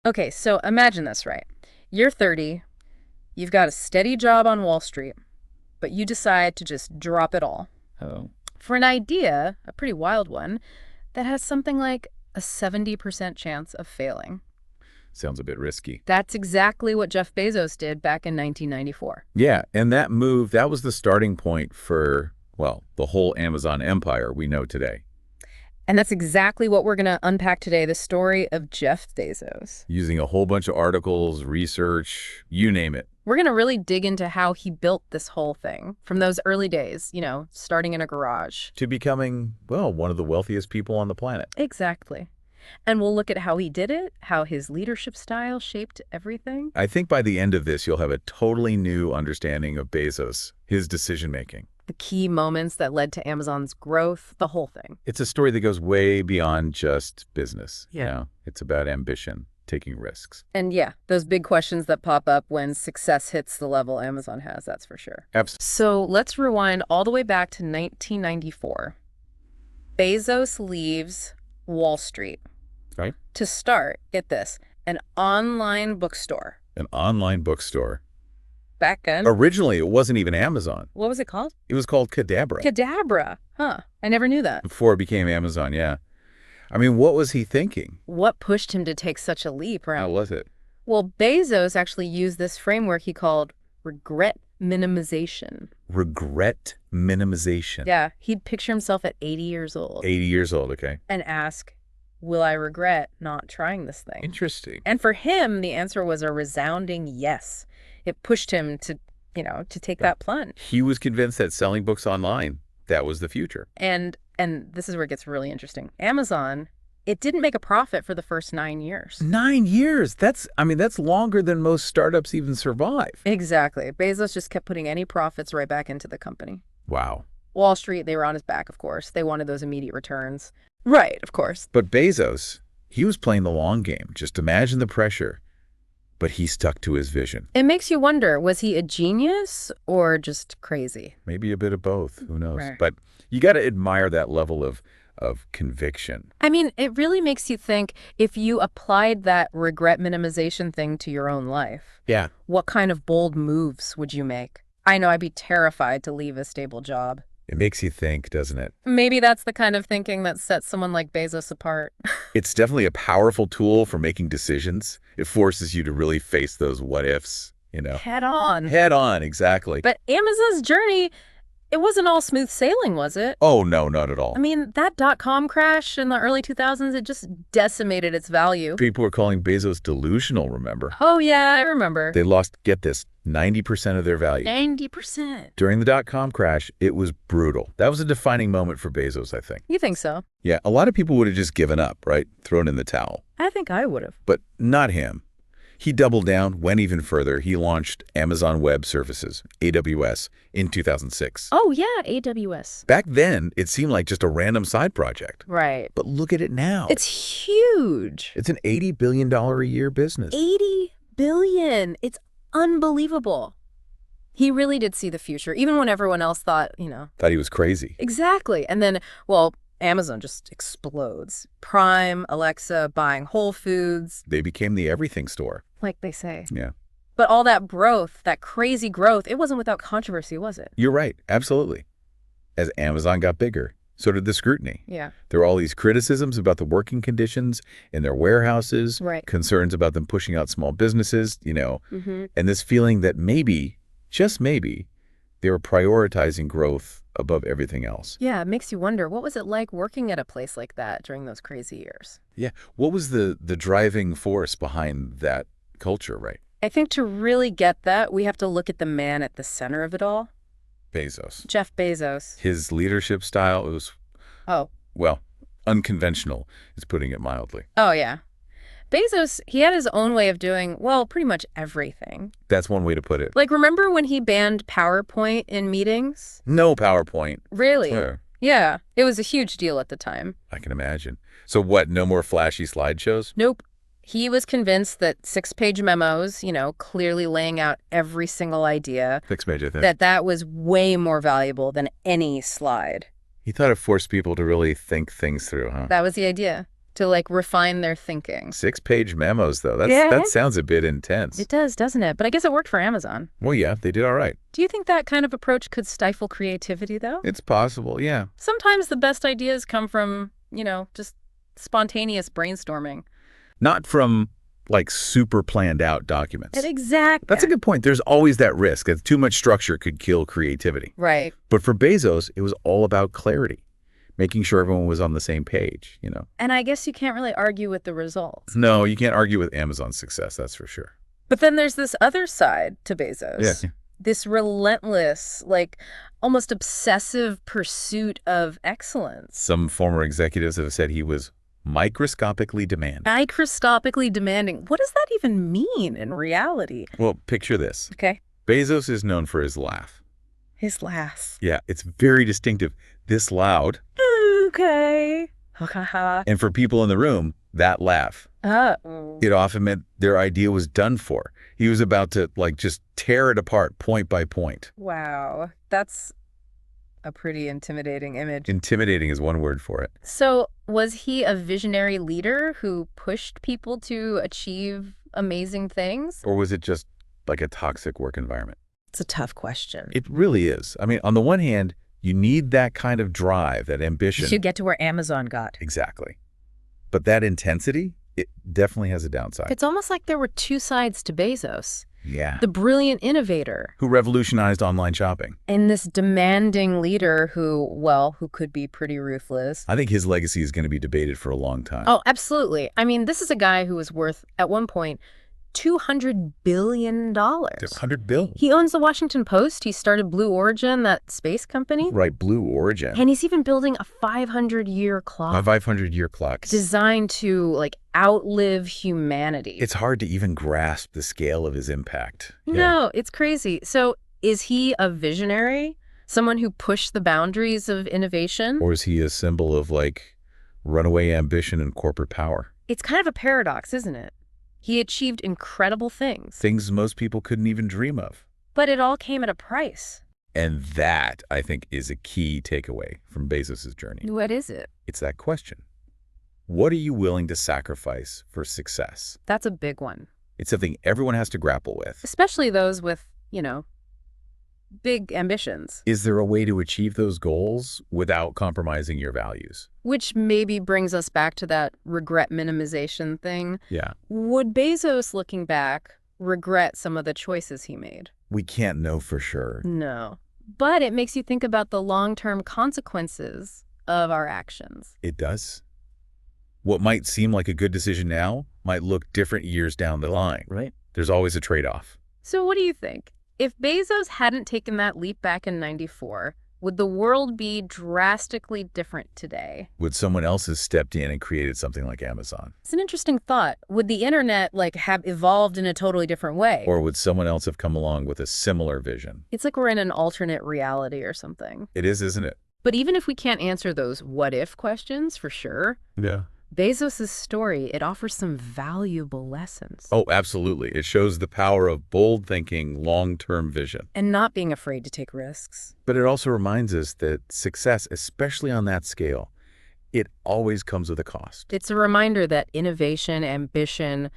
Okay, so imagine this, right? You're 30, you've got a steady job on Wall Street, but you decide to just drop it all Oh. for an idea, a pretty wild one, that has something like a 70% chance of failing. Sounds a bit risky. That's exactly what Jeff Bezos did back in 1994. Yeah, and that move, that was the starting point for, well, the whole Amazon empire we know today. And that's exactly what we're going to unpack today, the story of Jeff Bezos. Using a whole bunch of articles, research, you name it. We're going to really dig into how he built this whole thing from those early days, starting in a garage. To becoming, well, one of the wealthiest people on the planet. Exactly. And we'll look at how he did it, how his leadership style shaped everything. I think by the end of this, you'll have a totally new understanding of Bezos, his decision-making. The key moments that led to Amazon's growth, the whole thing. It's a story that goes way beyond just business. Yeah. It's about ambition, taking risks. And yeah, those big questions that pop up when success hits the level Amazon has, that's for sure. Absolutely. So let's rewind all the way back to 1994. Bezos leaves Wall Street. Right. To start, get this, an online bookstore. An online bookstore. Back then. Originally, it wasn't even Amazon. What was it called? It was called Cadabra. Cadabra. Huh. I never knew that. Before it became Amazon, yeah. I mean, what was he thinking? What pushed him to take such a leap, right? How was it? Well, Bezos actually used this framework he called regret minimization. Regret minimization. Yeah. He'd picture himself at 80 years old. 80 years old, okay. And ask, will I regret not trying this thing? Interesting. And for him, the answer was a resounding yes. It pushed him to take that plunge. He was convinced that selling books online, that was the future. And this is where it gets really interesting. Amazon, it didn't make a profit for the first 9 years. 9 years? That's longer than most startups even survive. Exactly. Bezos just kept putting any profits right back into the company. Wow. Wall Street, they were on his back, of course. They wanted those immediate returns. Right, of course. But Bezos, he was playing the long game. Just imagine the pressure. But he stuck to his vision. It makes you wonder, was he a genius or just crazy? Maybe a bit of both. Who knows? Right. But you got to admire that level of conviction. I mean, it really makes you think, if you applied that regret minimization thing to your own life, Yeah. what kind of bold moves would you make? I know I'd be terrified to leave a stable job. It makes you think, doesn't it? Maybe that's the kind of thinking that sets someone like Bezos apart. It's definitely a powerful tool for making decisions. It forces you to really face those what ifs, Head on. Head on, exactly. But Amazon's journey, it wasn't all smooth sailing, was it? Oh, no, not at all. I mean, that dot-com crash in the early 2000s, it just decimated its value. People were calling Bezos delusional, remember? Oh, yeah, I remember. They lost, get this, 90% of their value. 90%. During the dot-com crash, it was brutal. That was a defining moment for Bezos, I think. You think so? Yeah, a lot of people would have just given up, right? Thrown in the towel. I think I would have. But not him. He doubled down, went even further. He launched Amazon Web Services, AWS, in 2006. Oh, yeah, AWS. Back then, it seemed like just a random side project. Right. But look at it now. It's huge. It's an $80 billion a year business. 80 billion. It's unbelievable. He really did see the future, even when everyone else thought. Thought he was crazy. Exactly. And then, well, Amazon just explodes. Prime, Alexa, buying Whole Foods. They became the everything store. Like they say. Yeah. But all that growth, that crazy growth, it wasn't without controversy, was it? You're right. Absolutely. As Amazon got bigger, so did the scrutiny. Yeah. There were all these criticisms about the working conditions in their warehouses, Right. concerns about them pushing out small businesses, Mm-hmm. and this feeling that maybe, just maybe, they were prioritizing growth above everything else. Yeah, it makes you wonder, what was it like working at a place like that during those crazy years? Yeah. What was the driving force behind that culture, right? I think to really get that, we have to look at the man at the center of it all. Bezos. Jeff Bezos. His leadership style was, Oh. well, unconventional, is putting it mildly. Oh, yeah. Bezos, he had his own way of doing, well, pretty much everything. That's one way to put it. Like, remember when he banned PowerPoint in meetings? No PowerPoint. Really? Sure. Yeah, it was a huge deal at the time. I can imagine. So what, no more flashy slideshows? Nope. He was convinced that 6-page memos, clearly laying out every single idea, Fixed major thing. that was way more valuable than any slide. He thought it forced people to really think things through, huh? That was the idea. to like refine their thinking. 6-page memos, though. Yeah. That sounds a bit intense. It does, doesn't it? But I guess it worked for Amazon. Well, yeah, they did all right. Do you think that kind of approach could stifle creativity, though? It's possible, yeah. Sometimes the best ideas come from, just spontaneous brainstorming. Not from, like, super planned out documents. Exactly. That's a good point. There's always that risk that too much structure could kill creativity. Right. But for Bezos, it was all about clarity, making sure everyone was on the same page, And I guess you can't really argue with the results. No, you can't argue with Amazon's success, that's for sure. But then there's this other side to Bezos. Yeah. This relentless, like almost obsessive pursuit of excellence. Some former executives have said he was microscopically demanding. Microscopically demanding. What does that even mean in reality? Well, picture this. Okay. Bezos is known for his laugh. His laugh. Yeah, it's very distinctive. This loud. Okay. And for people in the room, that laugh. It often meant their idea was done for. He was about to, just tear it apart point by point. Wow. That's a pretty intimidating image. Intimidating is one word for it. So was he a visionary leader who pushed people to achieve amazing things? Or was it just like a toxic work environment? It's a tough question. It really is. I mean, on the one hand, you need that kind of drive, that ambition. To get to where Amazon got. Exactly. But that intensity, it definitely has a downside. It's almost like there were two sides to Bezos. Yeah. The brilliant innovator. Who revolutionized online shopping. And this demanding leader who could be pretty ruthless. I think his legacy is going to be debated for a long time. Oh, absolutely. I mean, this is a guy who was worth, at one point, $200 billion. $100 billion? He owns the Washington Post. He started Blue Origin, that space company. Right, Blue Origin. And he's even building a 500-year clock. A 500-year clock. Designed to, outlive humanity. It's hard to even grasp the scale of his impact. No, it's crazy. So is he a visionary? Someone who pushed the boundaries of innovation? Or is he a symbol of, runaway ambition and corporate power? It's kind of a paradox, isn't it? He achieved incredible things. Things most people couldn't even dream of. But it all came at a price. And that, I think, is a key takeaway from Bezos' journey. What is it? It's that question. What are you willing to sacrifice for success? That's a big one. It's something everyone has to grapple with. Especially those with, big ambitions. Is there a way to achieve those goals without compromising your values? Which maybe brings us back to that regret minimization thing. Yeah. Would Bezos, looking back, regret some of the choices he made? We can't know for sure. No. But it makes you think about the long-term consequences of our actions. It does. What might seem like a good decision now might look different years down the line. Right. There's always a trade-off. So what do you think? If Bezos hadn't taken that leap back in '94, would the world be drastically different today? Would someone else have stepped in and created something like Amazon? It's an interesting thought. Would the internet have evolved in a totally different way? Or would someone else have come along with a similar vision? It's like we're in an alternate reality or something. It is, isn't it? But even if we can't answer those what-if questions for sure, Yeah. Bezos' story, it offers some valuable lessons. Oh, absolutely. It shows the power of bold thinking, long-term vision. And not being afraid to take risks. But it also reminds us that success, especially on that scale, it always comes with a cost. It's a reminder that innovation, ambition,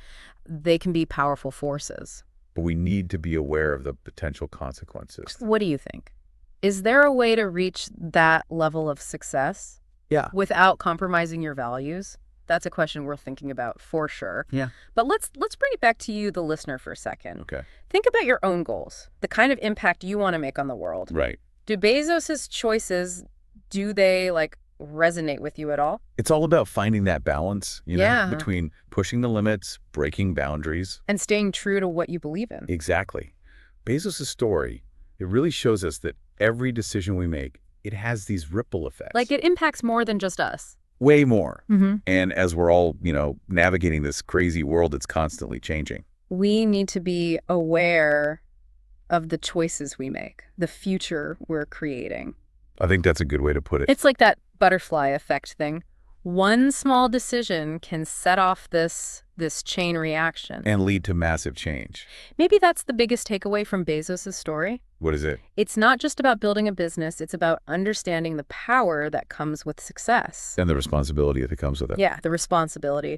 they can be powerful forces. But we need to be aware of the potential consequences. What do you think? Is there a way to reach that level of success? Yeah. Without compromising your values? That's a question worth thinking about for sure. Yeah. But let's bring it back to you, the listener, for a second. Okay. Think about your own goals, the kind of impact you want to make on the world. Right. Do Bezos's choices, do they resonate with you at all? It's all about finding that balance, Yeah. between pushing the limits, breaking boundaries. And staying true to what you believe in. Exactly. Bezos' story, it really shows us that every decision we make, it has these ripple effects. It impacts more than just us. Way more. Mm-hmm. And as we're all, navigating this crazy world that's constantly changing. We need to be aware of the choices we make, the future we're creating. I think that's a good way to put it. It's like that butterfly effect thing. One small decision can set off this chain reaction. And lead to massive change. Maybe that's the biggest takeaway from Bezos' story. What is it? It's not just about building a business, it's about understanding the power that comes with success. And the responsibility that comes with it. Yeah, the responsibility.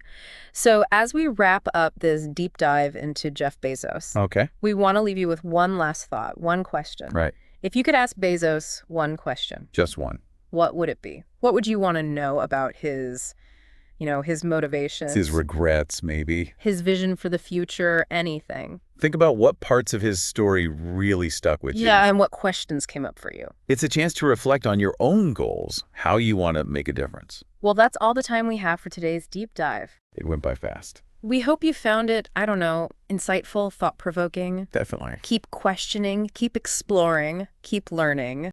So as we wrap up this deep dive into Jeff Bezos, Okay. we want to leave you with one last thought, one question. Right. If you could ask Bezos one question, Just one. what would it be? What would you want to know about his motivations? His regrets, maybe. His vision for the future, anything. Think about what parts of his story really stuck with you. Yeah, and what questions came up for you. It's a chance to reflect on your own goals, how you want to make a difference. Well, that's all the time we have for today's deep dive. It went by fast. We hope you found it, insightful, thought-provoking. Definitely. Keep questioning, keep exploring, keep learning.